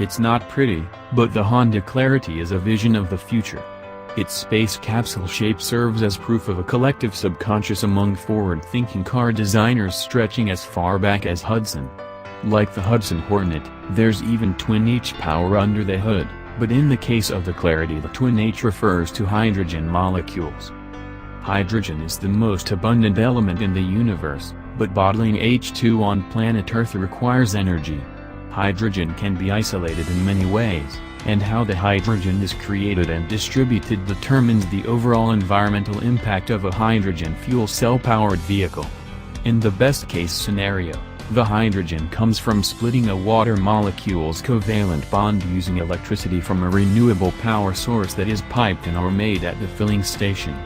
It's not pretty, but the Honda Clarity is a vision of the future. Its space capsule shape serves as proof of a collective subconscious among forward-thinking car designers stretching as far back as Hudson. Like the Hudson Hornet, there's even twin H power under the hood, but in the case of the Clarity, the twin H refers to hydrogen molecules. Hydrogen is the most abundant element in the universe, but bottling H2 on planet Earth requires energy. Hydrogen can be isolated in many ways, and how the hydrogen is created and distributed determines the overall environmental impact of a hydrogen fuel cell-powered vehicle. In the best-case scenario, the hydrogen comes from splitting a water molecule's covalent bond using electricity from a renewable power source that is piped in or made at the filling station.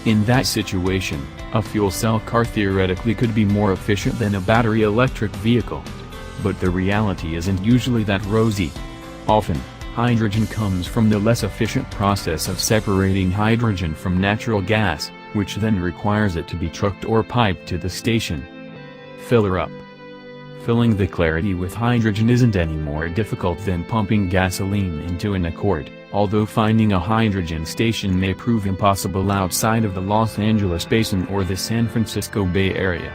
In that situation, a fuel cell car theoretically could be more efficient than a battery electric vehicle. But the reality isn't usually that rosy. Often, hydrogen comes from the less efficient process of separating hydrogen from natural gas, which then requires it to be trucked or piped to the station. Filler up. Filling the Clarity with hydrogen isn't any more difficult than pumping gasoline into an Accord, although finding a hydrogen station may prove impossible outside of the Los Angeles basin or the San Francisco Bay Area.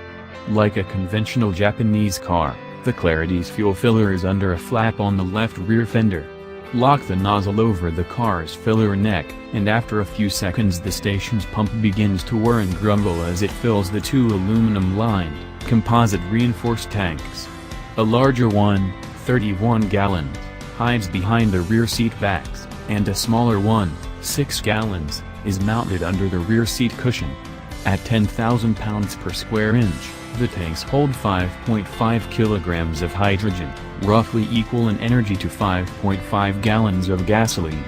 Like a conventional Japanese car, the Clarity's fuel filler is under a flap on the left rear fender. Lock the nozzle over the car's filler neck, and after a few seconds the station's pump begins to whir and grumble as it fills the two aluminum-lined, composite-reinforced tanks. A larger one, 31 gallons, hides behind the rear seat backs, and a smaller one, 6 gallons, is mounted under the rear seat cushion. At 10,000 pounds per square inch, the tanks hold 5.5 kilograms of hydrogen, roughly equal in energy to 5.5 gallons of gasoline.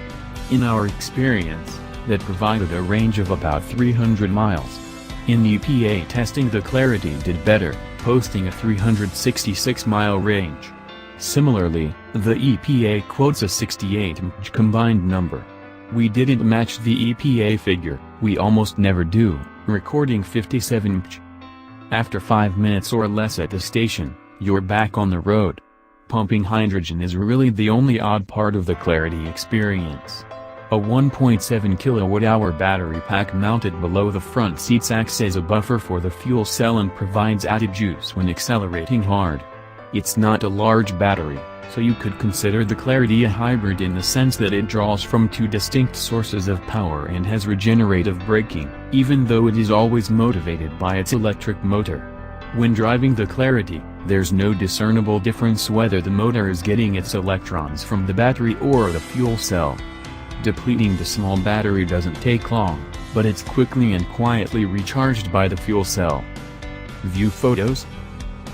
In our experience, that provided a range of about 300 miles. In EPA testing, the Clarity did better, posting a 366-mile range. Similarly, the EPA quotes a 68 mph combined number. We didn't match the EPA figure, we almost never do, recording 57 mph. After 5 minutes or less at the station, you're back on the road. Pumping hydrogen is really the only odd part of the Clarity experience. A 1.7 kWh battery pack mounted below the front seats acts as a buffer for the fuel cell and provides added juice when accelerating hard. It's not a large battery, so you could consider the Clarity a hybrid in the sense that it draws from two distinct sources of power and has regenerative braking, even though it is always motivated by its electric motor. When driving the Clarity, there's no discernible difference whether the motor is getting its electrons from the battery or the fuel cell. Depleting the small battery doesn't take long, but it's quickly and quietly recharged by the fuel cell. View photos?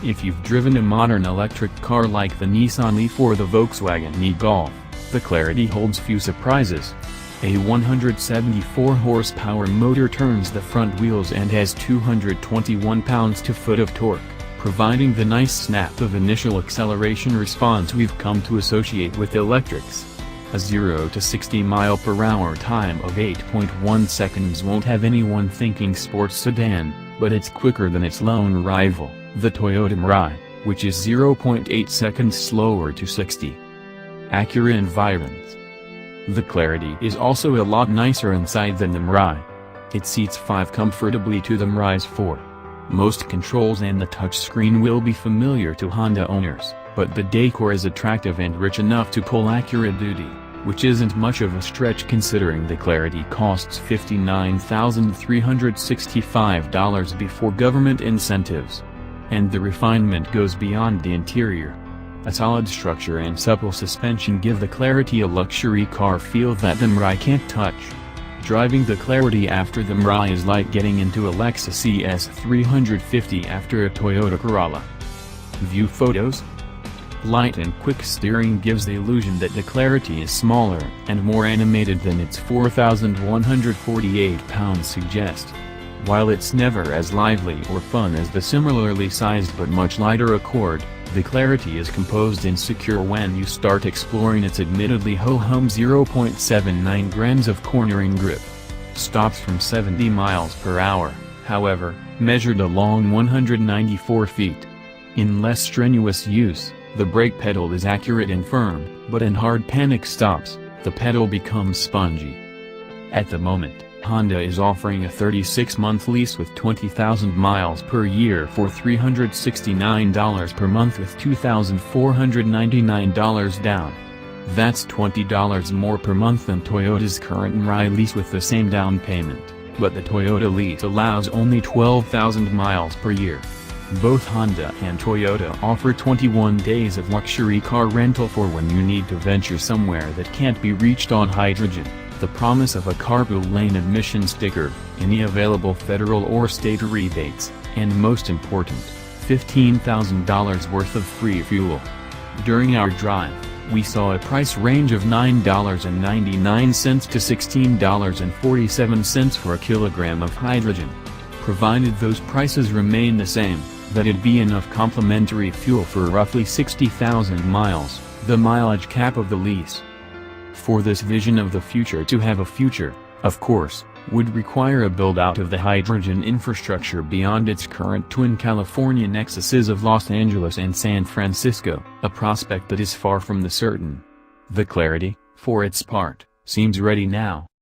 If you've driven a modern electric car like the Nissan Leaf or the Volkswagen e-Golf, the Clarity holds few surprises. A 174 horsepower motor turns the front wheels and has 221 pounds-to-foot of torque, providing the nice snap of initial acceleration response we've come to associate with electrics. A 0 to 60 mph time of 8.1 seconds won't have anyone thinking sports sedan, but it's quicker than its lone rival, the Toyota Mirai, which is 0.8 seconds slower to 60. Accurate environs. The Clarity is also a lot nicer inside than the Mirai. It seats 5 comfortably to the Mirai's 4. Most controls and the touchscreen will be familiar to Honda owners, but the decor is attractive and rich enough to pull accurate duty, which isn't much of a stretch considering the Clarity costs $59,365 before government incentives. And the refinement goes beyond the interior. A solid structure and supple suspension give the Clarity a luxury car feel that the Mirai can't touch. Driving the Clarity after the Mirai is like getting into a Lexus ES350 after a Toyota Corolla. View photos? Light and quick steering gives the illusion that the Clarity is smaller and more animated than its 4,148 pounds suggest. While it's never as lively or fun as the similarly sized but much lighter Accord, the Clarity is composed and secure when you start exploring its admittedly ho-hum 0.79 grams of cornering grip. Stops from 70 miles per hour, however, measured along 194 feet. In less strenuous use, The brake pedal is accurate and firm, but in hard panic stops, the pedal becomes spongy. At the moment, Honda is offering a 36-month lease with 20,000 miles per year for $369 per month with $2,499 down. That's $20 more per month than Toyota's current Mirai lease with the same down payment, but the Toyota lease allows only 12,000 miles per year. Both Honda and Toyota offer 21 days of luxury car rental for when you need to venture somewhere that can't be reached on hydrogen, the promise of a carpool lane admission sticker, any available federal or state rebates, and most important, $15,000 worth of free fuel. During our drive, we saw a price range of $9.99 to $16.47 for a kilogram of hydrogen. Provided those prices remain the same, that'd be enough complimentary fuel for roughly 60,000 miles, the mileage cap of the lease. For this vision of the future to have a future, of course, would require a build-out of the hydrogen infrastructure beyond its current twin California nexuses of Los Angeles and San Francisco, a prospect that is far from the certain. The Clarity, for its part, seems ready now.